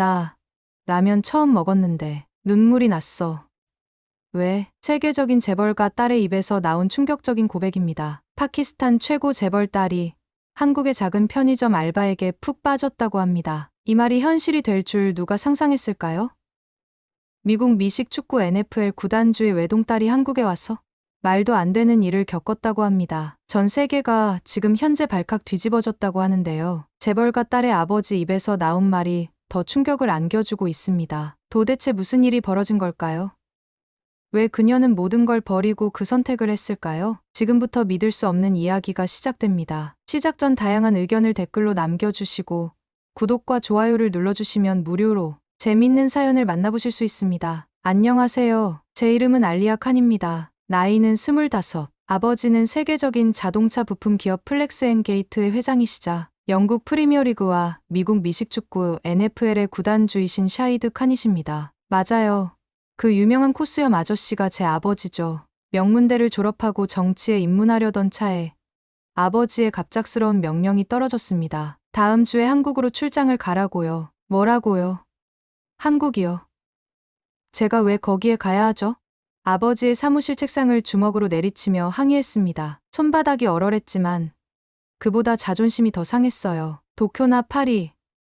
나 라면 처음 먹었는데 눈물이 났어. 왜? 세계적인 재벌가 딸의 입에서 나온 충격적인 고백입니다. 파키스탄 최고 재벌 딸이 한국의 작은 편의점 알바에게 푹 빠졌다고 합니다. 이 말이 현실이 될 줄 누가 상상했을까요? 미국 미식 축구 NFL 구단주의 외동딸이 한국에 와서 말도 안 되는 일을 겪었다고 합니다. 전 세계가 지금 현재 발칵 뒤집어졌다고 하는데요. 재벌가 딸의 아버지 입에서 나온 말이 더 충격을 안겨주고 있습니다. 도대체 무슨 일이 벌어진 걸까요? 왜 그녀는 모든 걸 버리고 그 선택을 했을까요? 지금부터 믿을 수 없는 이야기가 시작됩니다. 시작 전 다양한 의견을 댓글로 남겨주시고 구독과 좋아요를 눌러주시면 무료로 재밌는 사연을 만나보실 수 있습니다. 안녕하세요. 제 이름은 알리아 칸입니다. 나이는 25. 아버지는 세계적인 자동차 부품 기업 플렉스앤게이트의 회장이시자 영국 프리미어리그와 미국 미식축구 NFL의 구단주이신 샤히드 칸이십니다. 맞아요. 그 유명한 코스염 아저씨가 제 아버지죠. 명문대를 졸업하고 정치에 입문하려던 차에 아버지의 갑작스러운 명령이 떨어졌습니다. 다음 주에 한국으로 출장을 가라고요. 뭐라고요? 한국이요. 제가 왜 거기에 가야 하죠? 아버지의 사무실 책상을 주먹으로 내리치며 항의했습니다. 손바닥이 얼얼했지만 그보다 자존심이 더 상했어요. 도쿄나 파리,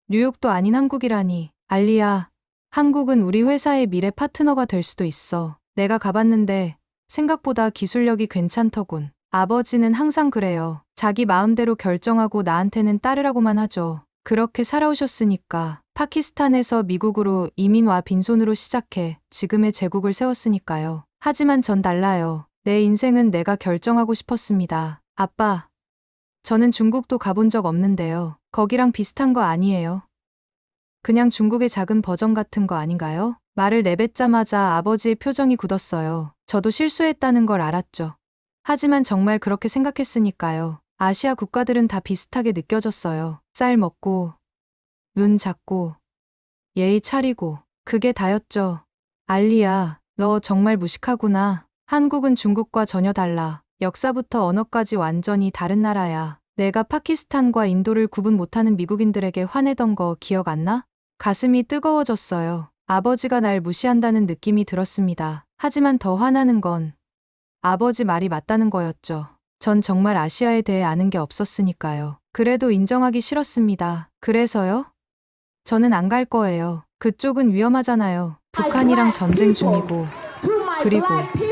뉴욕도 아닌 한국이라니. 알리야, 한국은 우리 회사의 미래 파트너가 될 수도 있어. 내가 가봤는데 생각보다 기술력이 괜찮더군. 아버지는 항상 그래요. 자기 마음대로 결정하고 나한테는 따르라고만 하죠. 그렇게 살아오셨으니까. 파키스탄에서 미국으로 이민 와 빈손으로 시작해 지금의 제국을 세웠으니까요. 하지만 전 달라요. 내 인생은 내가 결정하고 싶었습니다. 아빠, 저는 중국도 가본 적 없는데요. 거기랑 비슷한 거 아니에요? 그냥 중국의 작은 버전 같은 거 아닌가요? 말을 내뱉자마자 아버지의 표정이 굳었어요. 저도 실수했다는 걸 알았죠. 하지만 정말 그렇게 생각했으니까요. 아시아 국가들은 다 비슷하게 느껴졌어요. 쌀 먹고, 눈 작고, 예의 차리고, 그게 다였죠. 알리야, 너 정말 무식하구나. 한국은 중국과 전혀 달라. 역사부터 언어까지 완전히 다른 나라야. 내가 파키스탄과 인도를 구분 못하는 미국인들에게 화내던 거 기억 안 나? 가슴이 뜨거워졌어요. 아버지가 날 무시한다는 느낌이 들었습니다. 하지만 더 화나는 건 아버지 말이 맞다는 거였죠. 전 정말 아시아에 대해 아는 게 없었으니까요. 그래도 인정하기 싫었습니다. 그래서요? 저는 안 갈 거예요. 그쪽은 위험하잖아요. 북한이랑 전쟁 중이고.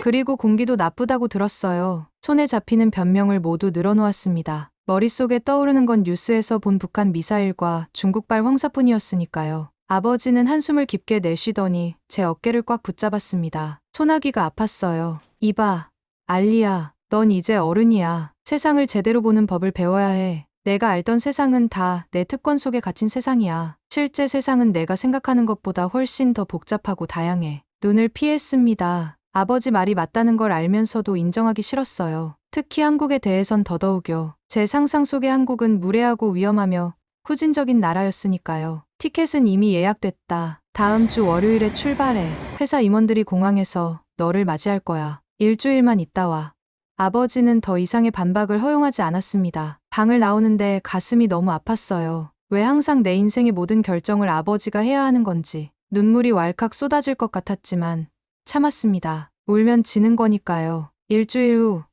그리고 공기도 나쁘다고 들었어요. 손에 잡히는 변명을 모두 늘어놓았습니다. 머릿속에 떠오르는 건 뉴스에서 본 북한 미사일과 중국발 황사뿐이었으니까요. 아버지는 한숨을 깊게 내쉬더니 제 어깨를 꽉 붙잡았습니다. 소나기가 아팠어요. 이봐, 알리야, 넌 이제 어른이야. 세상을 제대로 보는 법을 배워야 해. 내가 알던 세상은 다 내 특권 속에 갇힌 세상이야. 실제 세상은 내가 생각하는 것보다 훨씬 더 복잡하고 다양해. 눈을 피했습니다. 아버지 말이 맞다는 걸 알면서도 인정하기 싫었어요. 특히 한국에 대해선 더더욱요. 제 상상 속의 한국은 무례하고 위험하며 후진적인 나라였으니까요. 티켓은 이미 예약됐다. 다음 주 월요일에 출발해. 회사 임원들이 공항에서 너를 맞이할 거야. 일주일만 있다 와. 아버지는 더 이상의 반박을 허용하지 않았습니다. 방을 나오는데 가슴이 너무 아팠어요. 왜 항상 내 인생의 모든 결정을 아버지가 해야 하는 건지. 눈물이 왈칵 쏟아질 것 같았지만 참았습니다. 울면 지는 거니까요. 일주일 후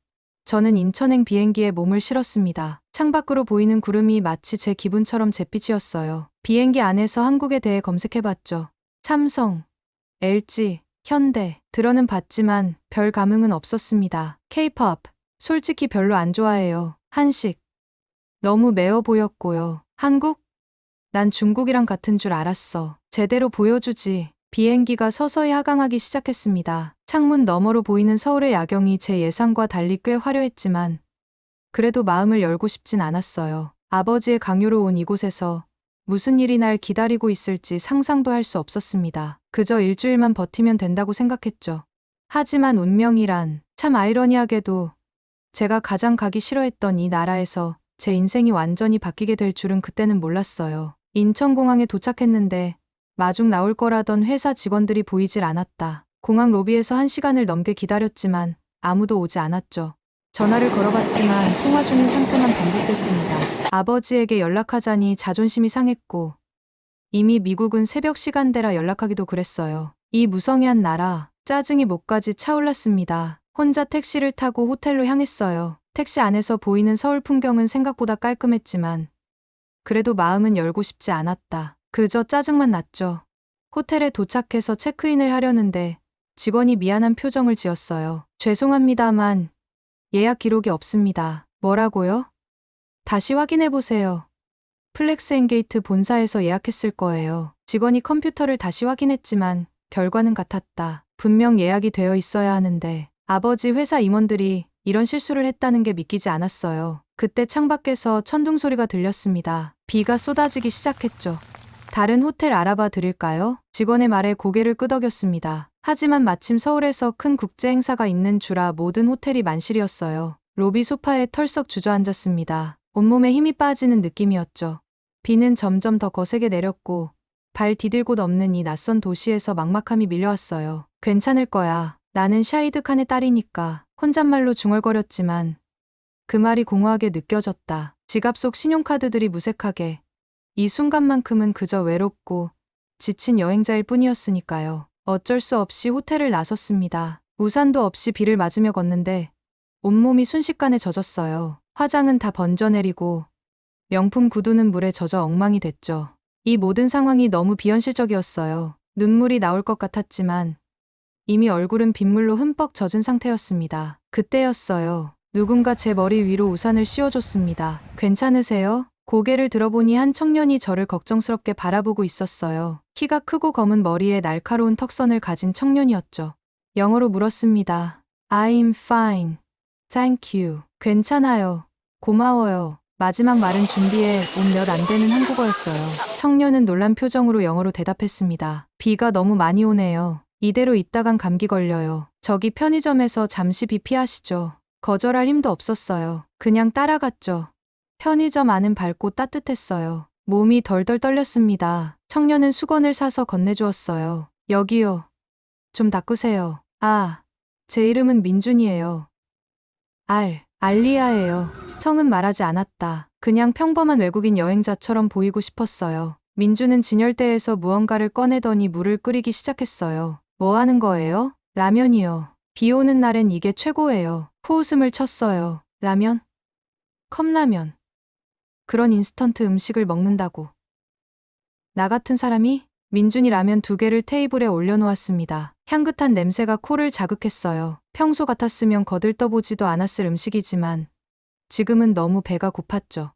저는 인천행 비행기에 몸을 실었습니다. 창밖으로 보이는 구름이 마치 제 기분처럼 잿빛이었어요. 비행기 안에서 한국에 대해 검색해봤죠. 삼성, LG, 현대 들어는 봤지만 별 감흥은 없었습니다. K-pop 솔직히 별로 안 좋아해요. 한식 너무 매워 보였고요. 한국? 난 중국이랑 같은 줄 알았어. 제대로 보여주지. 비행기가 서서히 하강하기 시작했습니다. 창문 너머로 보이는 서울의 야경이 제 예상과 달리 꽤 화려했지만 그래도 마음을 열고 싶진 않았어요. 아버지의 강요로 온 이곳에서 무슨 일이 날 기다리고 있을지 상상도 할 수 없었습니다. 그저 일주일만 버티면 된다고 생각했죠. 하지만 운명이란 참 아이러니하게도 제가 가장 가기 싫어했던 이 나라에서 제 인생이 완전히 바뀌게 될 줄은 그때는 몰랐어요. 인천공항에 도착했는데 마중 나올 거라던 회사 직원들이 보이질 않았다. 공항 로비에서 1시간을 넘게 기다렸지만 아무도 오지 않았죠. 전화를 걸어봤지만 통화 중인 상태만 반복됐습니다. 아버지에게 연락하자니 자존심이 상했고 이미 미국은 새벽 시간대라 연락하기도 그랬어요. 이 무성의한 나라, 짜증이 목까지 차올랐습니다. 혼자 택시를 타고 호텔로 향했어요. 택시 안에서 보이는 서울 풍경은 생각보다 깔끔했지만 그래도 마음은 열고 싶지 않았다. 그저 짜증만 났죠. 호텔에 도착해서 체크인을 하려는데 직원이 미안한 표정을 지었어요. 죄송합니다만 예약 기록이 없습니다. 뭐라고요? 다시 확인해보세요. 플렉스엔게이트 본사에서 예약했을 거예요. 직원이 컴퓨터를 다시 확인했지만 결과는 같았다. 분명 예약이 되어 있어야 하는데 아버지 회사 임원들이 이런 실수를 했다는 게 믿기지 않았어요. 그때 창밖에서 천둥 소리가 들렸습니다. 비가 쏟아지기 시작했죠. 다른 호텔 알아봐 드릴까요? 직원의 말에 고개를 끄덕였습니다. 하지만 마침 서울에서 큰 국제 행사가 있는 주라 모든 호텔이 만실이었어요. 로비 소파에 털썩 주저앉았습니다. 온몸에 힘이 빠지는 느낌이었죠. 비는 점점 더 거세게 내렸고 발 디딜 곳 없는 이 낯선 도시에서 막막함이 밀려왔어요. 괜찮을 거야. 나는 샤히드 칸의 딸이니까. 혼잣말로 중얼거렸지만 그 말이 공허하게 느껴졌다. 지갑 속 신용카드들이 무색하게. 이 순간만큼은 그저 외롭고 지친 여행자일 뿐이었으니까요. 어쩔 수 없이 호텔을 나섰습니다. 우산도 없이 비를 맞으며 걷는데 온몸이 순식간에 젖었어요. 화장은 다 번져내리고 명품 구두는 물에 젖어 엉망이 됐죠. 이 모든 상황이 너무 비현실적이었어요. 눈물이 나올 것 같았지만 이미 얼굴은 빗물로 흠뻑 젖은 상태였습니다. 그때였어요. 누군가 제 머리 위로 우산을 씌워줬습니다. 괜찮으세요? 고개를 들어보니 한 청년이 저를 걱정스럽게 바라보고 있었어요. 키가 크고 검은 머리에 날카로운 턱선을 가진 청년이었죠. 영어로 물었습니다. I'm fine. Thank you. 괜찮아요. 고마워요. 마지막 말은 준비해 온 몇 안 되는 한국어였어요. 청년은 놀란 표정으로 영어로 대답했습니다. 비가 너무 많이 오네요. 이대로 있다간 감기 걸려요. 저기 편의점에서 잠시 비 피하시죠. 거절할 힘도 없었어요. 그냥 따라갔죠. 편의점 안은 밝고 따뜻했어요. 몸이 덜덜 떨렸습니다. 청년은 수건을 사서 건네주었어요. 여기요. 좀 닦으세요. 아, 제 이름은 민준이에요. 알리아예요. 성은 말하지 않았다. 그냥 평범한 외국인 여행자처럼 보이고 싶었어요. 민주는 진열대에서 무언가를 꺼내더니 물을 끓이기 시작했어요. 뭐 하는 거예요? 라면이요. 비 오는 날엔 이게 최고예요. 코웃음을 쳤어요. 라면? 컵라면. 그런 인스턴트 음식을 먹는다고. 나 같은 사람이? 민준이 라면 2개를 테이블에 올려놓았습니다. 향긋한 냄새가 코를 자극했어요. 평소 같았으면 거들떠보지도 않았을 음식이지만 지금은 너무 배가 고팠죠.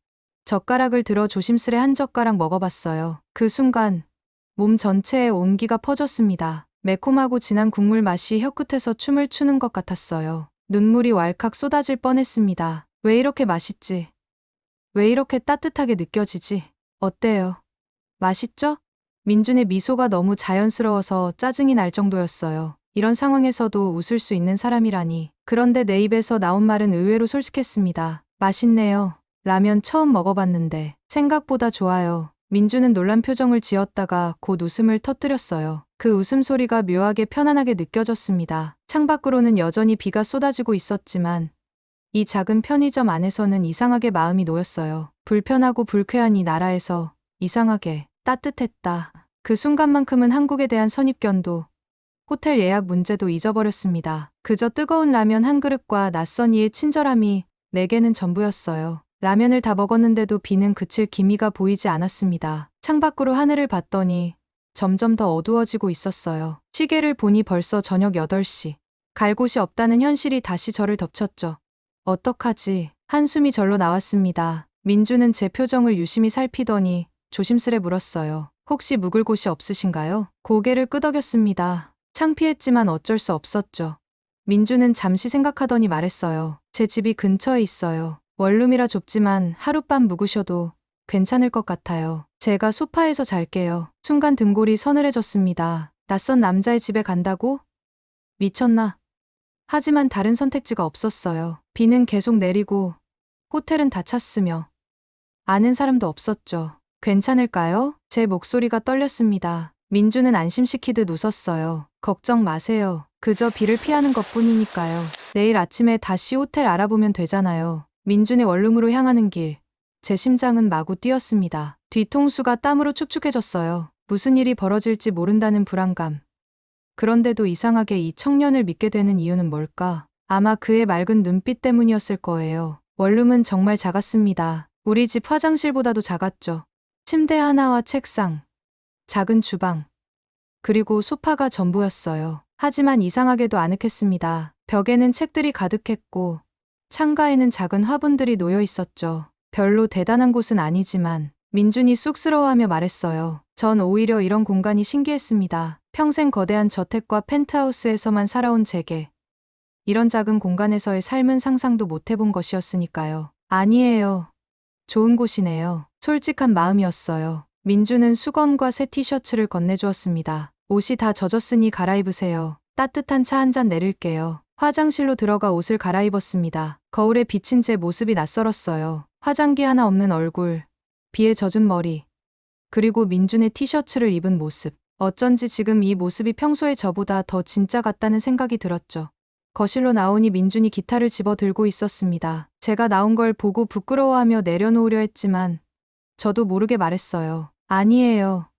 젓가락을 들어 조심스레 한 젓가락 먹어봤어요. 그 순간 몸 전체에 온기가 퍼졌습니다. 매콤하고 진한 국물 맛이 혀끝에서 춤을 추는 것 같았어요. 눈물이 왈칵 쏟아질 뻔했습니다. 왜 이렇게 맛있지? 왜 이렇게 따뜻하게 느껴지지? 어때요? 맛있죠? 민준의 미소가 너무 자연스러워서 짜증이 날 정도였어요. 이런 상황에서도 웃을 수 있는 사람이라니. 그런데 내 입에서 나온 말은 의외로 솔직했습니다. 맛있네요. 라면 처음 먹어봤는데 생각보다 좋아요. 민주는 놀란 표정을 지었다가 곧 웃음을 터뜨렸어요. 그 웃음소리가 묘하게 편안하게 느껴졌습니다. 창밖으로는 여전히 비가 쏟아지고 있었지만 이 작은 편의점 안에서는 이상하게 마음이 놓였어요. 불편하고 불쾌한 이 나라에서 이상하게 따뜻했다. 그 순간만큼은 한국에 대한 선입견도 호텔 예약 문제도 잊어버렸습니다. 그저 뜨거운 라면 한 그릇과 낯선 이의 친절함이 내게는 전부였어요. 라면을 다 먹었는데도 비는 그칠 기미가 보이지 않았습니다. 창밖으로 하늘을 봤더니 점점 더 어두워지고 있었어요. 시계를 보니 벌써 저녁 8시. 갈 곳이 없다는 현실이 다시 저를 덮쳤죠. 어떡하지? 한숨이 절로 나왔습니다. 민주는 제 표정을 유심히 살피더니 조심스레 물었어요. 혹시 묵을 곳이 없으신가요? 고개를 끄덕였습니다. 창피했지만 어쩔 수 없었죠. 민주는 잠시 생각하더니 말했어요. 제 집이 근처에 있어요. 원룸이라 좁지만 하룻밤 묵으셔도 괜찮을 것 같아요. 제가 소파에서 잘게요. 순간 등골이 서늘해졌습니다. 낯선 남자의 집에 간다고? 미쳤나? 하지만 다른 선택지가 없었어요. 비는 계속 내리고 호텔은 다 찼으며 아는 사람도 없었죠. 괜찮을까요? 제 목소리가 떨렸습니다. 민주는 안심시키듯 웃었어요. 걱정 마세요. 그저 비를 피하는 것뿐이니까요. 내일 아침에 다시 호텔 알아보면 되잖아요. 민준의 원룸으로 향하는 길. 제 심장은 마구 뛰었습니다. 뒤통수가 땀으로 축축해졌어요. 무슨 일이 벌어질지 모른다는 불안감. 그런데도 이상하게 이 청년을 믿게 되는 이유는 뭘까? 아마 그의 맑은 눈빛 때문이었을 거예요. 원룸은 정말 작았습니다. 우리 집 화장실보다도 작았죠. 침대 하나와 책상, 작은 주방, 그리고 소파가 전부였어요. 하지만 이상하게도 아늑했습니다. 벽에는 책들이 가득했고 창가에는 작은 화분들이 놓여 있었죠. 별로 대단한 곳은 아니지만 민준이 쑥스러워하며 말했어요. 전 오히려 이런 공간이 신기했습니다. 평생 거대한 저택과 펜트하우스에서만 살아온 제게 이런 작은 공간에서의 삶은 상상도 못 해본 것이었으니까요. 아니에요. 좋은 곳이네요. 솔직한 마음이었어요. 민주는 수건과 새 티셔츠를 건네주었습니다. 옷이 다 젖었으니 갈아입으세요. 따뜻한 차 한 잔 내릴게요. 화장실로 들어가 옷을 갈아입었습니다. 거울에 비친 제 모습이 낯설었어요. 화장기 하나 없는 얼굴, 비에 젖은 머리, 그리고 민준의 티셔츠를 입은 모습. 어쩐지 지금 이 모습이 평소의 저보다 더 진짜 같다는 생각이 들었죠. 거실로 나오니 민준이 기타를 집어 들고 있었습니다. 제가 나온 걸 보고 부끄러워하며 내려놓으려 했지만 저도 모르게 말했어요. 아니에요.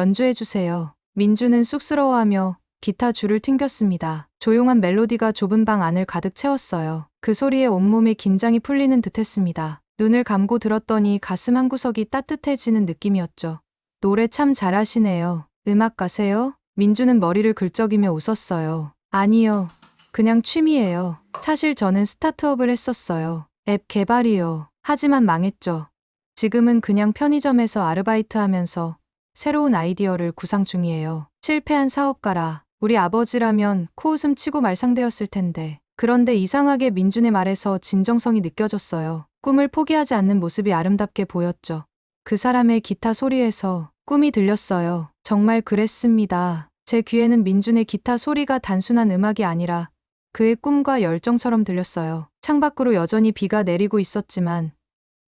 연주해주세요. 민준은 쑥스러워하며 기타 줄을 튕겼습니다. 조용한 멜로디가 좁은 방 안을 가득 채웠어요. 그 소리에 온몸에 긴장이 풀리는 듯 했습니다. 눈을 감고 들었더니 가슴 한구석이 따뜻해지는 느낌이었죠. 노래 참 잘하시네요. 음악가세요? 민주는 머리를 긁적이며 웃었어요. 아니요. 그냥 취미예요. 사실 저는 스타트업을 했었어요. 앱 개발이요. 하지만 망했죠. 지금은 그냥 편의점에서 아르바이트 하면서 새로운 아이디어를 구상 중이에요. 실패한 사업가라. 우리 아버지라면 코웃음 치고 말상되었을 텐데. 그런데 이상하게 민준의 말에서 진정성이 느껴졌어요. 꿈을 포기하지 않는 모습이 아름답게 보였죠. 그 사람의 기타 소리에서 꿈이 들렸어요. 정말 그랬습니다. 제 귀에는 민준의 기타 소리가 단순한 음악이 아니라 그의 꿈과 열정처럼 들렸어요. 창밖으로 여전히 비가 내리고 있었지만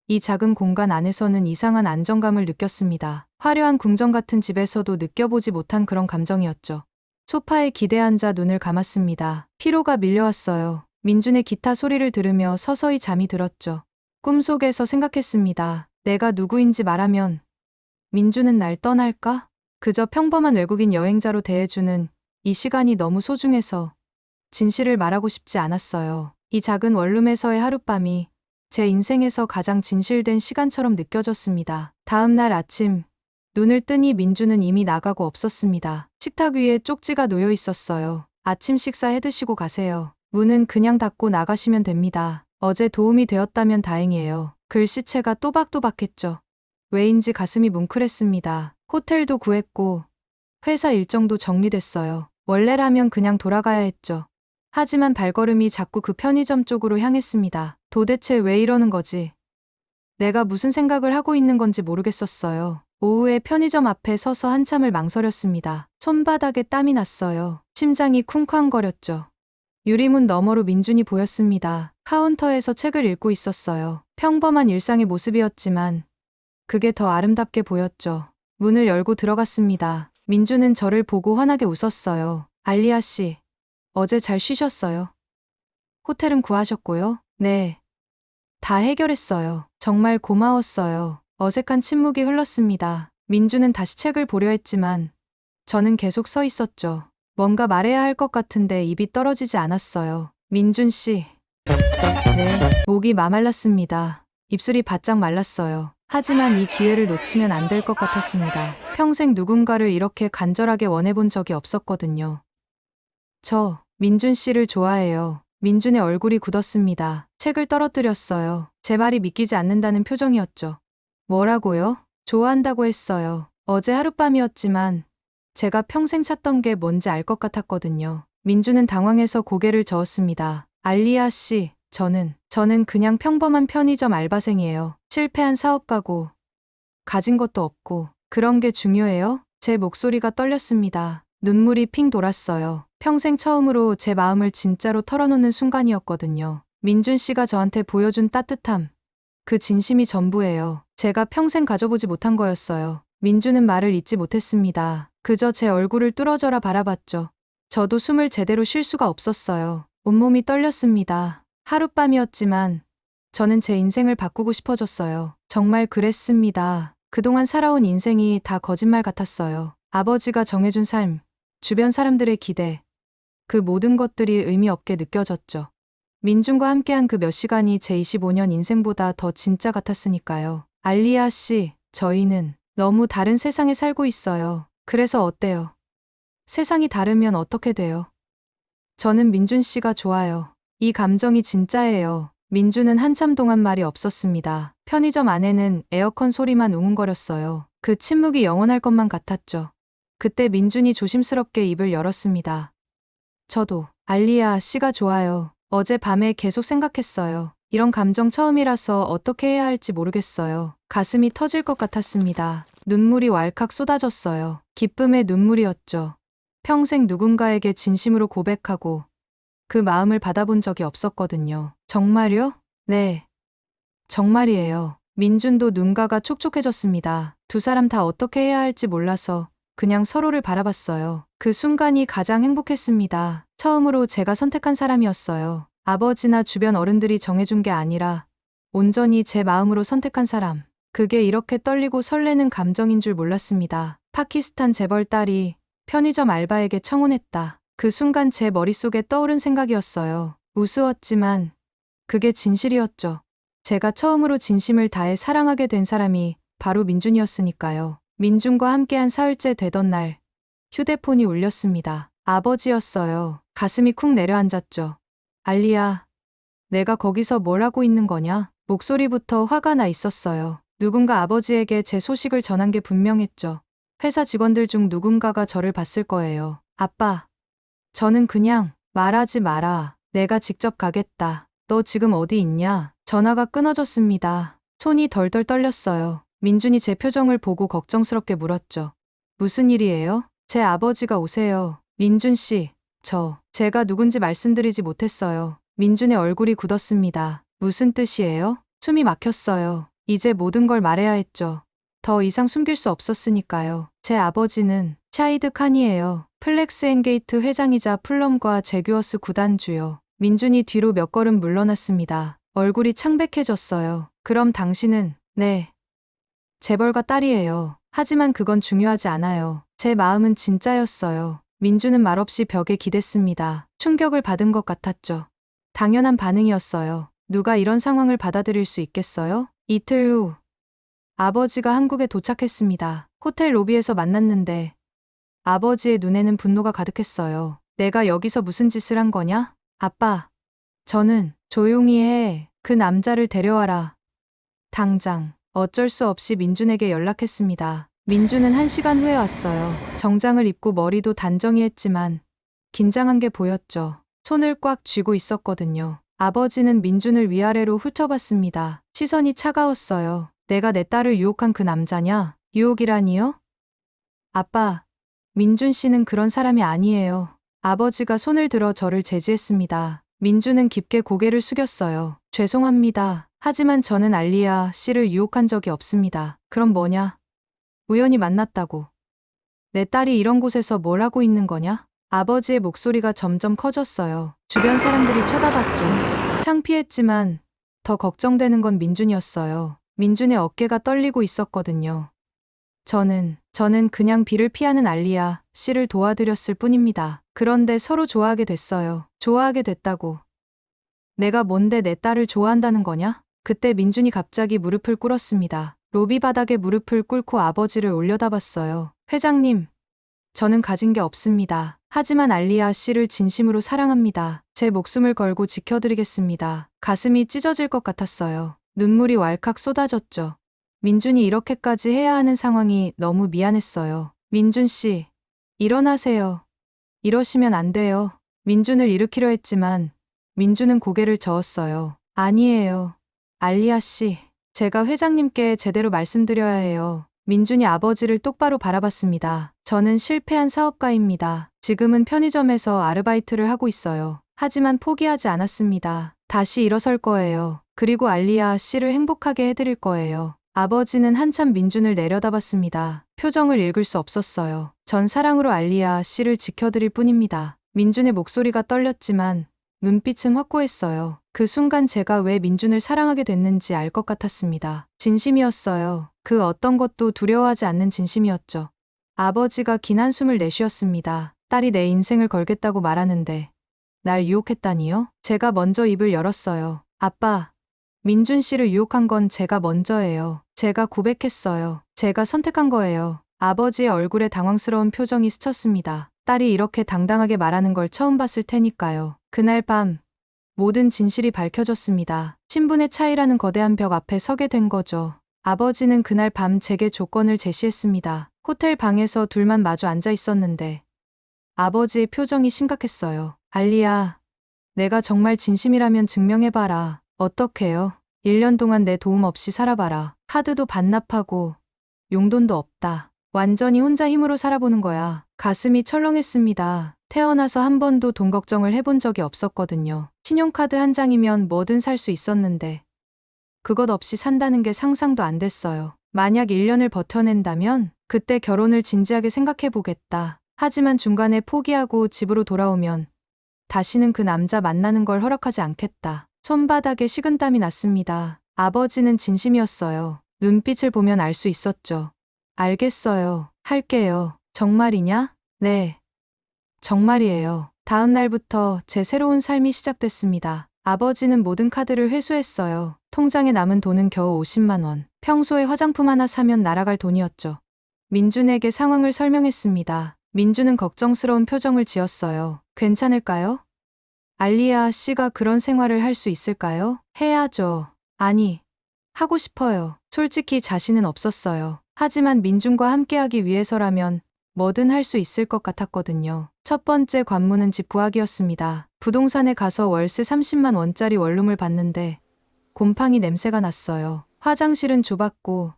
이 작은 공간 안에서는 이상한 안정감을 느꼈습니다. 화려한 궁전 같은 집에서도 느껴보지 못한 그런 감정이었죠. 소파에 기대 앉아 눈을 감았습니다. 피로가 밀려왔어요. 민준의 기타 소리를 들으며 서서히 잠이 들었죠. 꿈속에서 생각했습니다. 내가 누구인지 말하면 민준은 날 떠날까? 그저 평범한 외국인 여행자로 대해주는 이 시간이 너무 소중해서 진실을 말하고 싶지 않았어요. 이 작은 원룸에서의 하룻밤이 제 인생에서 가장 진실된 시간처럼 느껴졌습니다. 다음 날 아침, 눈을 뜨니 민주는 이미 나가고 없었습니다. 식탁 위에 쪽지가 놓여 있었어요. 아침 식사 해드시고 가세요. 문은 그냥 닫고 나가시면 됩니다. 어제 도움이 되었다면 다행이에요. 글씨체가 또박또박했죠. 왜인지 가슴이 뭉클했습니다. 호텔도 구했고 회사 일정도 정리됐어요. 원래라면 그냥 돌아가야 했죠. 하지만 발걸음이 자꾸 그 편의점 쪽으로 향했습니다. 도대체 왜 이러는 거지? 내가 무슨 생각을 하고 있는 건지 모르겠었어요. 오후에 편의점 앞에 서서 한참을 망설였습니다. 손바닥에 땀이 났어요. 심장이 쿵쾅거렸죠. 유리문 너머로 민준이 보였습니다. 카운터에서 책을 읽고 있었어요. 평범한 일상의 모습이었지만 그게 더 아름답게 보였죠. 문을 열고 들어갔습니다. 민준은 저를 보고 환하게 웃었어요. 알리아 씨, 어제 잘 쉬셨어요? 호텔은 구하셨고요? 네. 다 해결했어요. 정말 고마웠어요. 어색한 침묵이 흘렀습니다. 민주는 다시 책을 보려 했지만 저는 계속 서 있었죠. 뭔가 말해야 할 것 같은데 입이 떨어지지 않았어요. 민준 씨. 네. 목이 마말랐습니다. 입술이 바짝 말랐어요. 하지만 이 기회를 놓치면 안 될 것 같았습니다. 평생 누군가를 이렇게 간절하게 원해본 적이 없었거든요. 저 민준 씨를 좋아해요. 민준의 얼굴이 굳었습니다. 책을 떨어뜨렸어요. 제 말이 믿기지 않는다는 표정이었죠. 뭐라고요? 좋아한다고 했어요. 어제 하룻밤이었지만 제가 평생 찾던 게 뭔지 알 것 같았거든요. 민준은 당황해서 고개를 저었습니다. 알리아 씨, 저는 그냥 평범한 편의점 알바생이에요. 실패한 사업가고 가진 것도 없고 그런 게 중요해요? 제 목소리가 떨렸습니다. 눈물이 핑 돌았어요. 평생 처음으로 제 마음을 진짜로 털어놓는 순간이었거든요. 민준 씨가 저한테 보여준 따뜻함, 그 진심이 전부예요. 제가 평생 가져보지 못한 거였어요. 민준은 말을 잇지 못했습니다. 그저 제 얼굴을 뚫어져라 바라봤죠. 저도 숨을 제대로 쉴 수가 없었어요. 온몸이 떨렸습니다. 하룻밤이었지만 저는 제 인생을 바꾸고 싶어졌어요. 정말 그랬습니다. 그동안 살아온 인생이 다 거짓말 같았어요. 아버지가 정해준 삶, 주변 사람들의 기대, 그 모든 것들이 의미 없게 느껴졌죠. 민준과 함께한 그 몇 시간이 제 25년 인생보다 더 진짜 같았으니까요. 알리아 씨, 저희는 너무 다른 세상에 살고 있어요. 그래서 어때요? 세상이 다르면 어떻게 돼요? 저는 민준 씨가 좋아요. 이 감정이 진짜예요. 민준은 한참 동안 말이 없었습니다. 편의점 안에는 에어컨 소리만 웅웅거렸어요. 그 침묵이 영원할 것만 같았죠. 그때 민준이 조심스럽게 입을 열었습니다. 저도 알리아 씨가 좋아요. 어젯밤에 계속 생각했어요. 이런 감정 처음이라서 어떻게 해야 할지 모르겠어요. 가슴이 터질 것 같았습니다. 눈물이 왈칵 쏟아졌어요. 기쁨의 눈물이었죠. 평생 누군가에게 진심으로 고백하고 그 마음을 받아본 적이 없었거든요. 정말요? 네. 정말이에요. 민준도 눈가가 촉촉해졌습니다. 두 사람 다 어떻게 해야 할지 몰라서 그냥 서로를 바라봤어요. 그 순간이 가장 행복했습니다. 처음으로 제가 선택한 사람이었어요. 아버지나 주변 어른들이 정해준 게 아니라 온전히 제 마음으로 선택한 사람. 그게 이렇게 떨리고 설레는 감정인 줄 몰랐습니다. 파키스탄 재벌 딸이 편의점 알바에게 청혼했다. 그 순간 제 머릿속에 떠오른 생각이었어요. 우스웠지만 그게 진실이었죠. 제가 처음으로 진심을 다해 사랑하게 된 사람이 바로 민준이었으니까요. 민준과 함께한 사흘째 되던 날 휴대폰이 울렸습니다. 아버지였어요. 가슴이 쿵 내려앉았죠. 알리야, 내가 거기서 뭘 하고 있는 거냐? 목소리부터 화가 나 있었어요. 누군가 아버지에게 제 소식을 전한 게 분명했죠. 회사 직원들 중 누군가가 저를 봤을 거예요. 아빠, 저는 그냥 말하지 마라. 내가 직접 가겠다. 너 지금 어디 있냐? 전화가 끊어졌습니다. 손이 덜덜 떨렸어요. 민준이 제 표정을 보고 걱정스럽게 물었죠. 무슨 일이에요? 제 아버지가 오세요. 민준 씨, 제가 누군지 말씀드리지 못했어요. 민준의 얼굴이 굳었습니다. 무슨 뜻이에요? 숨이 막혔어요. 이제 모든 걸 말해야 했죠. 더 이상 숨길 수 없었으니까요. 제 아버지는 샤히드 칸이에요. 플렉스 앤게이트 회장이자 플럼과 제규어스 구단주요. 민준이 뒤로 몇 걸음 물러났습니다. 얼굴이 창백해졌어요. 그럼 당신은, 네, 재벌가 딸이에요. 하지만 그건 중요하지 않아요. 제 마음은 진짜였어요. 민준은 말없이 벽에 기댔습니다. 충격을 받은 것 같았죠. 당연한 반응이었어요. 누가 이런 상황을 받아들일 수 있겠어요? 이틀 후, 아버지가 한국에 도착했습니다. 호텔 로비에서 만났는데 아버지의 눈에는 분노가 가득했어요. 내가 여기서 무슨 짓을 한 거냐? 아빠, 저는 조용히 해. 그 남자를 데려와라. 당장. 어쩔 수 없이 민준에게 연락했습니다. 민준은 1시간 후에 왔어요. 정장을 입고 머리도 단정히 했지만 긴장한 게 보였죠. 손을 꽉 쥐고 있었거든요. 아버지는 민준을 위아래로 훑어봤습니다. 시선이 차가웠어요. 내가 내 딸을 유혹한 그 남자냐? 유혹이라니요? 아빠, 민준 씨는 그런 사람이 아니에요. 아버지가 손을 들어 저를 제지했습니다. 민준은 깊게 고개를 숙였어요. 죄송합니다. 하지만 저는 알리아 씨를 유혹한 적이 없습니다. 그럼 뭐냐? 우연히 만났다고. 내 딸이 이런 곳에서 뭘 하고 있는 거냐? 아버지의 목소리가 점점 커졌어요. 주변 사람들이 쳐다봤죠. 창피했지만 더 걱정되는 건 민준이었어요. 민준의 어깨가 떨리고 있었거든요. 저는 그냥 비를 피하는 알리아 씨를 도와드렸을 뿐입니다. 그런데 서로 좋아하게 됐어요. 좋아하게 됐다고. 내가 뭔데 내 딸을 좋아한다는 거냐? 그때 민준이 갑자기 무릎을 꿇었습니다. 로비 바닥에 무릎을 꿇고 아버지를 올려다봤어요. 회장님, 저는 가진 게 없습니다. 하지만 알리아 씨를 진심으로 사랑합니다. 제 목숨을 걸고 지켜드리겠습니다. 가슴이 찢어질 것 같았어요. 눈물이 왈칵 쏟아졌죠. 민준이 이렇게까지 해야 하는 상황이 너무 미안했어요. 민준 씨, 일어나세요. 이러시면 안 돼요. 민준을 일으키려 했지만 민준은 고개를 저었어요. 아니에요. 알리아 씨, 제가 회장님께 제대로 말씀드려야 해요. 민준이 아버지를 똑바로 바라봤습니다. 저는 실패한 사업가입니다. 지금은 편의점에서 아르바이트를 하고 있어요. 하지만 포기하지 않았습니다. 다시 일어설 거예요. 그리고 알리아 씨를 행복하게 해드릴 거예요. 아버지는 한참 민준을 내려다봤습니다. 표정을 읽을 수 없었어요. 전 사랑으로 알리아 씨를 지켜드릴 뿐입니다. 민준의 목소리가 떨렸지만 눈빛은 확고했어요. 그 순간 제가 왜 민준을 사랑하게 됐는지 알 것 같았습니다. 진심이었어요. 그 어떤 것도 두려워하지 않는 진심이었죠. 아버지가 긴 한숨을 내쉬었습니다. 딸이 내 인생을 걸겠다고 말하는데 날 유혹했다니요? 제가 먼저 입을 열었어요. 아빠, 민준 씨를 유혹한 건 제가 먼저예요. 제가 고백했어요. 제가 선택한 거예요. 아버지의 얼굴에 당황스러운 표정이 스쳤습니다. 딸이 이렇게 당당하게 말하는 걸 처음 봤을 테니까요. 그날 밤 모든 진실이 밝혀졌습니다. 신분의 차이라는 거대한 벽 앞에 서게 된 거죠. 아버지는 그날 밤 제게 조건을 제시했습니다. 호텔 방에서 둘만 마주 앉아 있었는데 아버지의 표정이 심각했어요. 알리야, 내가 정말 진심이라면 증명해봐라. 어떡해요? 1년 동안 내 도움 없이 살아봐라. 카드도 반납하고 용돈도 없다. 완전히 혼자 힘으로 살아보는 거야. 가슴이 철렁했습니다. 태어나서 한 번도 돈 걱정을 해본 적이 없었거든요. 신용카드 한 장이면 뭐든 살 수 있었는데 그것 없이 산다는 게 상상도 안 됐어요. 만약 1년을 버텨낸다면 그때 결혼을 진지하게 생각해보겠다. 하지만 중간에 포기하고 집으로 돌아오면 다시는 그 남자 만나는 걸 허락하지 않겠다. 손바닥에 식은땀이 났습니다. 아버지는 진심이었어요. 눈빛을 보면 알 수 있었죠. 알겠어요. 할게요. 정말이냐? 네. 정말이에요. 다음 날부터 제 새로운 삶이 시작됐습니다. 아버지는 모든 카드를 회수했어요. 통장에 남은 돈은 겨우 50만 원. 평소에 화장품 하나 사면 날아갈 돈이었죠. 민준에게 상황을 설명했습니다. 민준은 걱정스러운 표정을 지었어요. 괜찮을까요? 알리아 씨가 그런 생활을 할 수 있을까요? 해야죠. 아니, 하고 싶어요. 솔직히 자신은 없었어요. 하지만 민준과 함께하기 위해서라면 뭐든 할 수 있을 것 같았거든요. 첫 번째 관문은 집 구하기였습니다. 부동산에 가서 월세 30만 원짜리 원룸을 봤는데 곰팡이 냄새가 났어요. 화장실은 좁았고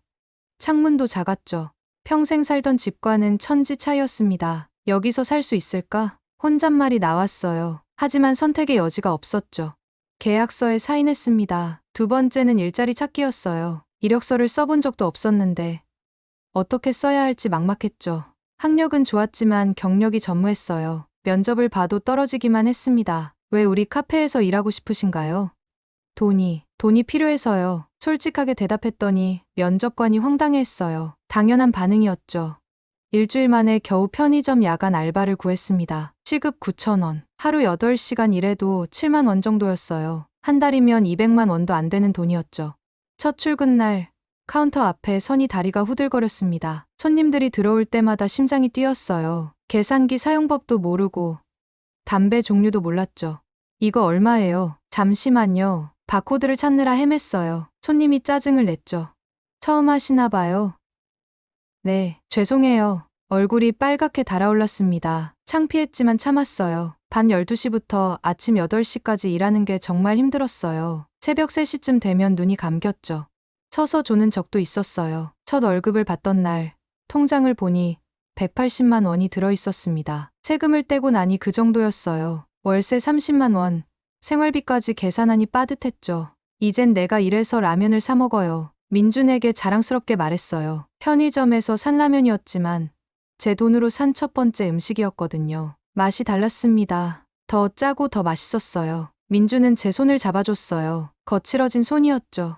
창문도 작았죠. 평생 살던 집과는 천지 차이였습니다. 여기서 살 수 있을까? 혼잣말이 나왔어요. 하지만 선택의 여지가 없었죠. 계약서에 사인했습니다. 두 번째는 일자리 찾기였어요. 이력서를 써본 적도 없었는데 어떻게 써야 할지 막막했죠. 학력은 좋았지만 경력이 전무했어요. 면접을 봐도 떨어지기만 했습니다. 왜 우리 카페에서 일하고 싶으신가요? 돈이 필요해서요. 솔직하게 대답했더니 면접관이 황당해했어요. 당연한 반응이었죠. 일주일 만에 겨우 편의점 야간 알바를 구했습니다. 시급 9,000원. 하루 8시간 일해도 7만 원 정도였어요. 한 달이면 200만 원도 안 되는 돈이었죠. 첫 출근 날 카운터 앞에 선이 다리가 후들거렸습니다. 손님들이 들어올 때마다 심장이 뛰었어요. 계산기 사용법도 모르고 담배 종류도 몰랐죠. 이거 얼마예요? 잠시만요. 바코드를 찾느라 헤맸어요. 손님이 짜증을 냈죠. 처음 하시나 봐요. 네, 죄송해요. 얼굴이 빨갛게 달아올랐습니다. 창피했지만 참았어요. 밤 12시부터 아침 8시까지 일하는 게 정말 힘들었어요. 새벽 3시쯤 되면 눈이 감겼죠. 서서 조는 적도 있었어요. 첫 월급을 받던 날 통장을 보니 180만 원이 들어있었습니다. 세금을 떼고 나니 그 정도였어요. 월세 30만 원, 생활비까지 계산하니 빠듯했죠. 이젠 내가 일해서 라면을 사 먹어요. 민준에게 자랑스럽게 말했어요. 편의점에서 산 라면이었지만 제 돈으로 산 첫 번째 음식이었거든요. 맛이 달랐습니다. 더 짜고 더 맛있었어요. 민준은 제 손을 잡아줬어요. 거칠어진 손이었죠.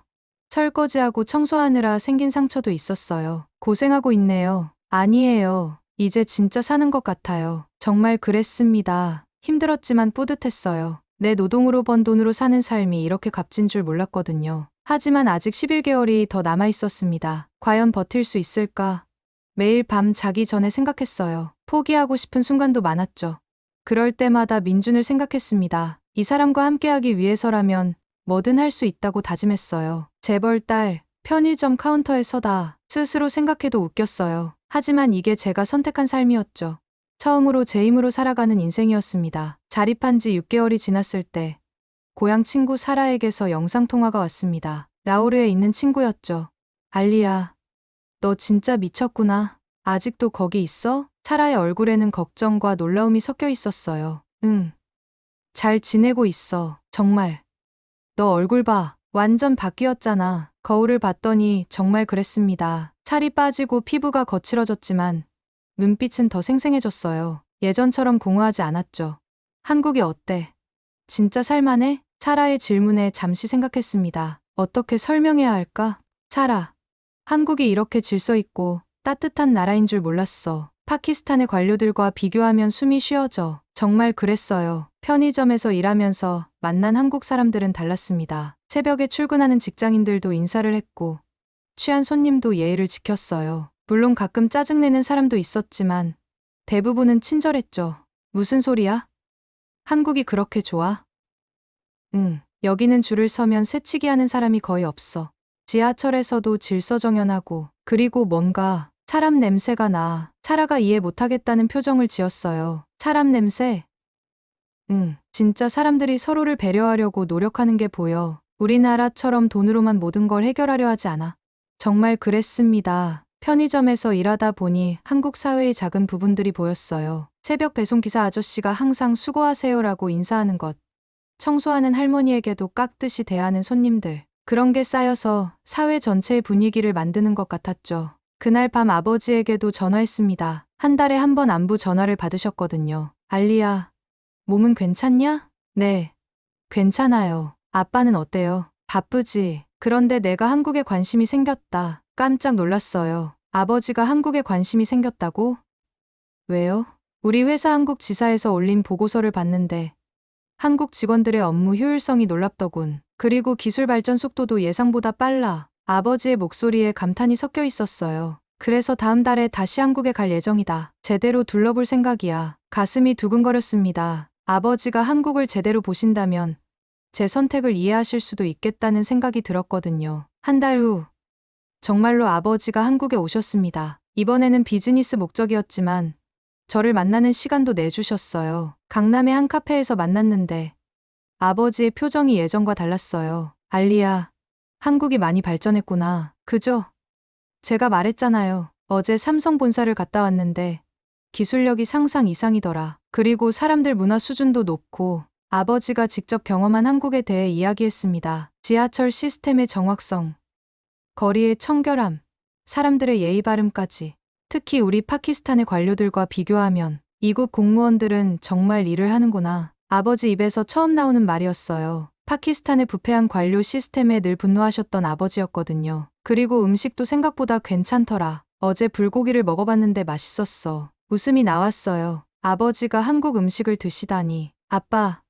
설거지하고 청소하느라 생긴 상처도 있었어요. 고생하고 있네요. 아니에요. 이제 진짜 사는 것 같아요. 정말 그랬습니다. 힘들었지만 뿌듯했어요. 내 노동으로 번 돈으로 사는 삶이 이렇게 값진 줄 몰랐거든요. 하지만 아직 11개월이 더 남아 있었습니다. 과연 버틸 수 있을까? 매일 밤 자기 전에 생각했어요. 포기하고 싶은 순간도 많았죠. 그럴 때마다 민준을 생각했습니다. 이 사람과 함께하기 위해서라면 뭐든 할 수 있다고 다짐했어요. 재벌딸, 편의점 카운터에 서다 스스로 생각해도 웃겼어요. 하지만 이게 제가 선택한 삶이었죠. 처음으로 제 힘으로 살아가는 인생이었습니다. 자립한 지 6개월이 지났을 때 고향 친구 사라에게서 영상통화가 왔습니다. 나우르에 있는 친구였죠. 알리야, 너 진짜 미쳤구나. 아직도 거기 있어? 사라의 얼굴에는 걱정과 놀라움이 섞여 있었어요. 응. 잘 지내고 있어. 정말. 너 얼굴 봐. 완전 바뀌었잖아. 거울을 봤더니 정말 그랬습니다. 살이 빠지고 피부가 거칠어졌지만 눈빛은 더 생생해졌어요. 예전처럼 공허하지 않았죠. 한국이 어때? 진짜 살만해? 사라의 질문에 잠시 생각했습니다. 어떻게 설명해야 할까? 사라, 한국이 이렇게 질서 있고 따뜻한 나라인 줄 몰랐어. 파키스탄의 관료들과 비교하면 숨이 쉬어져. 정말 그랬어요. 편의점에서 일하면서 만난 한국 사람들은 달랐습니다. 새벽에 출근하는 직장인들도 인사를 했고 취한 손님도 예의를 지켰어요. 물론 가끔 짜증내는 사람도 있었지만 대부분은 친절했죠. 무슨 소리야? 한국이 그렇게 좋아? 응, 여기는 줄을 서면 새치기 하는 사람이 거의 없어. 지하철에서도 질서정연하고 그리고 뭔가 사람 냄새가 나. 사라가 이해 못하겠다는 표정을 지었어요. 사람 냄새? 응, 진짜 사람들이 서로를 배려하려고 노력하는 게 보여. 우리나라처럼 돈으로만 모든 걸 해결하려 하지 않아. 정말 그랬습니다. 편의점에서 일하다 보니 한국 사회의 작은 부분들이 보였어요. 새벽 배송 기사 아저씨가 항상 수고하세요라고 인사하는 것. 청소하는 할머니에게도 깍듯이 대하는 손님들. 그런 게 쌓여서 사회 전체의 분위기를 만드는 것 같았죠. 그날 밤 아버지에게도 전화했습니다. 한 달에 한 번 안부 전화를 받으셨거든요. 알리야, 몸은 괜찮냐? 네, 괜찮아요. 아빠는 어때요? 바쁘지. 그런데 내가 한국에 관심이 생겼다. 깜짝 놀랐어요. 아버지가 한국에 관심이 생겼다고? 왜요? 우리 회사 한국 지사에서 올린 보고서를 봤는데 한국 직원들의 업무 효율성이 놀랍더군. 그리고 기술 발전 속도도 예상보다 빨라. 아버지의 목소리에 감탄이 섞여 있었어요. 그래서 다음 달에 다시 한국에 갈 예정이다. 제대로 둘러볼 생각이야. 가슴이 두근거렸습니다. 아버지가 한국을 제대로 보신다면 제 선택을 이해하실 수도 있겠다는 생각이 들었거든요. 한 달 후, 정말로 아버지가 한국에 오셨습니다. 이번에는 비즈니스 목적이었지만 저를 만나는 시간도 내주셨어요. 강남의 한 카페에서 만났는데 아버지의 표정이 예전과 달랐어요. 알리야, 한국이 많이 발전했구나. 그죠? 제가 말했잖아요. 어제 삼성 본사를 갔다 왔는데 기술력이 상상 이상이더라. 그리고 사람들 문화 수준도 높고 아버지가 직접 경험한 한국에 대해 이야기했습니다. 지하철 시스템의 정확성, 거리의 청결함, 사람들의 예의 바름까지. 특히 우리 파키스탄의 관료들과 비교하면 이곳 공무원들은 정말 일을 하는구나. 아버지 입에서 처음 나오는 말이었어요. 파키스탄의 부패한 관료 시스템에 늘 분노하셨던 아버지였거든요. 그리고 음식도 생각보다 괜찮더라. 어제 불고기를 먹어봤는데 맛있었어. 웃음이 나왔어요. 아버지가 한국 음식을 드시다니. 아빠,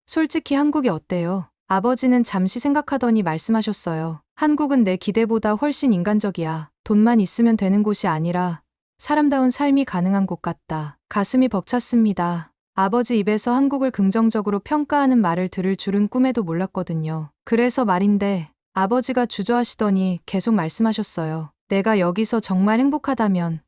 솔직히 한국이 어때요? 아버지는 잠시 생각하더니 말씀하셨어요. 한국은 내 기대보다 훨씬 인간적이야. 돈만 있으면 되는 곳이 아니라 사람다운 삶이 가능한 곳 같다. 가슴이 벅찼습니다. 아버지 입에서 한국을 긍정적으로 평가하는 말을 들을 줄은 꿈에도 몰랐거든요. 그래서 말인데 아버지가 주저하시더니 계속 말씀하셨어요. 내가 여기서 정말 행복하다면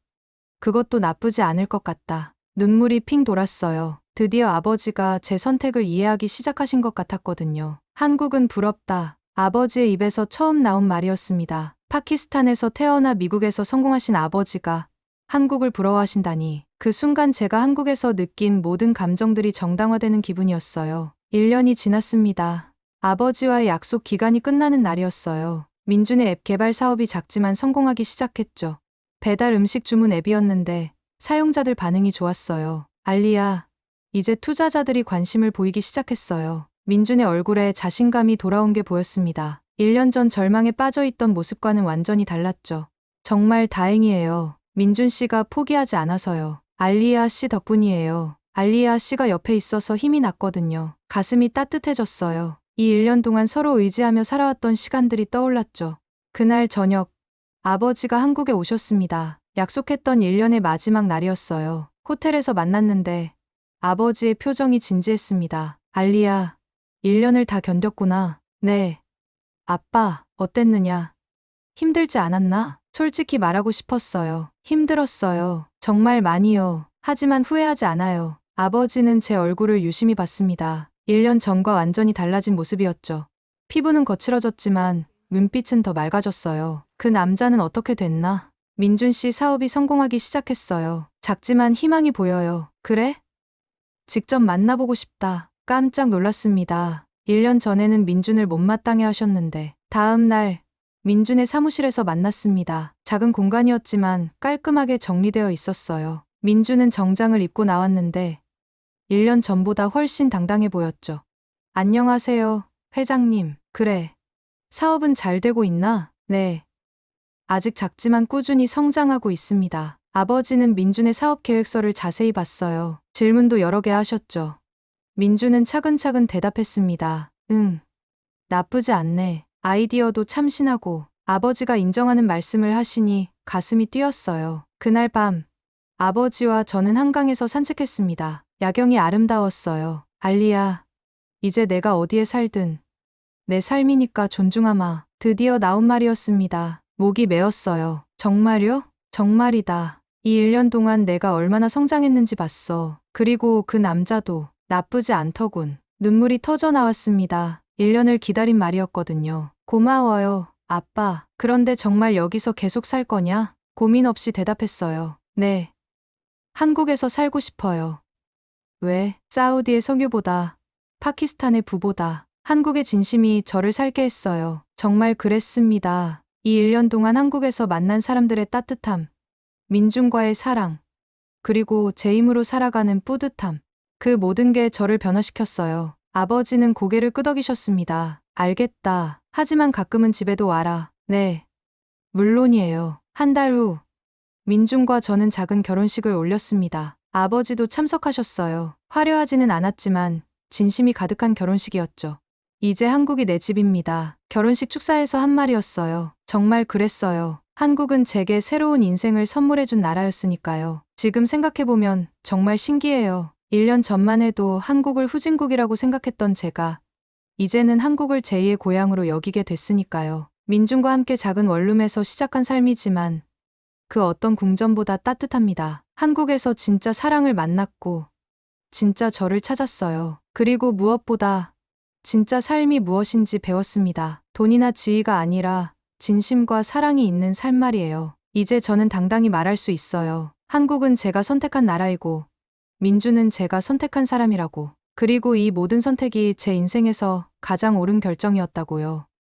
그것도 나쁘지 않을 것 같다. 눈물이 핑 돌았어요. 드디어 아버지가 제 선택을 이해하기 시작하신 것 같았거든요. 한국은 부럽다. 아버지의 입에서 처음 나온 말이었습니다. 파키스탄에서 태어나 미국에서 성공하신 아버지가 한국을 부러워하신다니. 그 순간 제가 한국에서 느낀 모든 감정들이 정당화되는 기분이었어요. 1년이 지났습니다. 아버지와의 약속 기간이 끝나는 날이었어요. 민준의 앱 개발 사업이 작지만 성공하기 시작했죠. 배달 음식 주문 앱이었는데 사용자들 반응이 좋았어요. 알리야, 이제 투자자들이 관심을 보이기 시작했어요. 민준의 얼굴에 자신감이 돌아온 게 보였습니다. 1년 전 절망에 빠져있던 모습과는 완전히 달랐죠. 정말 다행이에요. 민준 씨가 포기하지 않아서요. 알리아 씨 덕분이에요. 알리아 씨가 옆에 있어서 힘이 났거든요. 가슴이 따뜻해졌어요. 이 1년 동안 서로 의지하며 살아왔던 시간들이 떠올랐죠. 그날 저녁, 아버지가 한국에 오셨습니다. 약속했던 1년의 마지막 날이었어요. 호텔에서 만났는데 아버지의 표정이 진지했습니다. 알리야, 1년을 다 견뎠구나. 네. 아빠, 어땠느냐? 힘들지 않았나? 솔직히 말하고 싶었어요. 힘들었어요. 정말 많이요. 하지만 후회하지 않아요. 아버지는 제 얼굴을 유심히 봤습니다. 1년 전과 완전히 달라진 모습이었죠. 피부는 거칠어졌지만 눈빛은 더 맑아졌어요. 그 남자는 어떻게 됐나? 민준 씨 사업이 성공하기 시작했어요. 작지만 희망이 보여요. 그래? 직접 만나보고 싶다. 깜짝 놀랐습니다. 1년 전에는 민준을 못마땅해 하셨는데 다음 날 민준의 사무실에서 만났습니다. 작은 공간이었지만 깔끔하게 정리되어 있었어요. 민준은 정장을 입고 나왔는데 1년 전보다 훨씬 당당해 보였죠. 안녕하세요. 회장님, 그래. 사업은 잘 되고 있나? 네. 아직 작지만 꾸준히 성장하고 있습니다. 아버지는 민준의 사업 계획서를 자세히 봤어요. 질문도 여러 개 하셨죠. 민준은 차근차근 대답했습니다. 응. 나쁘지 않네. 아이디어도 참신하고 아버지가 인정하는 말씀을 하시니 가슴이 뛰었어요. 그날 밤 아버지와 저는 한강에서 산책했습니다. 야경이 아름다웠어요. 알리야, 이제 내가 어디에 살든 내 삶이니까 존중하마. 드디어 나온 말이었습니다. 목이 메었어요. 정말요? 정말이다. 이 1년 동안 내가 얼마나 성장했는지 봤어. 그리고 그 남자도 나쁘지 않더군. 눈물이 터져 나왔습니다. 1년을 기다린 말이었거든요. 고마워요, 아빠. 그런데 정말 여기서 계속 살 거냐? 고민 없이 대답했어요. 네. 한국에서 살고 싶어요. 왜? 사우디의 석유보다, 파키스탄의 부보다, 한국의 진심이 저를 살게 했어요. 정말 그랬습니다. 이 1년 동안 한국에서 만난 사람들의 따뜻함, 민중과의 사랑, 그리고 제 힘으로 살아가는 뿌듯함. 그 모든 게 저를 변화시켰어요. 아버지는 고개를 끄덕이셨습니다. 알겠다. 하지만 가끔은 집에도 와라. 네. 물론이에요. 한 달 후, 민중과 저는 작은 결혼식을 올렸습니다. 아버지도 참석하셨어요. 화려하지는 않았지만 진심이 가득한 결혼식이었죠. 이제 한국이 내 집입니다. 결혼식 축사에서 한 말이었어요. 정말 그랬어요. 한국은 제게 새로운 인생을 선물해준 나라였으니까요. 지금 생각해보면 정말 신기해요. 1년 전만 해도 한국을 후진국이라고 생각했던 제가 이제는 한국을 제2의 고향으로 여기게 됐으니까요. 민중과 함께 작은 원룸에서 시작한 삶이지만 그 어떤 궁전보다 따뜻합니다. 한국에서 진짜 사랑을 만났고 진짜 저를 찾았어요. 그리고 무엇보다 진짜 삶이 무엇인지 배웠습니다. 돈이나 지위가 아니라 진심과 사랑이 있는 삶 말이에요. 이제 저는 당당히 말할 수 있어요. 한국은 제가 선택한 나라이고 민주는 제가 선택한 사람이라고. 그리고 이 모든 선택이 제 인생에서 가장 옳은 결정이었다고요.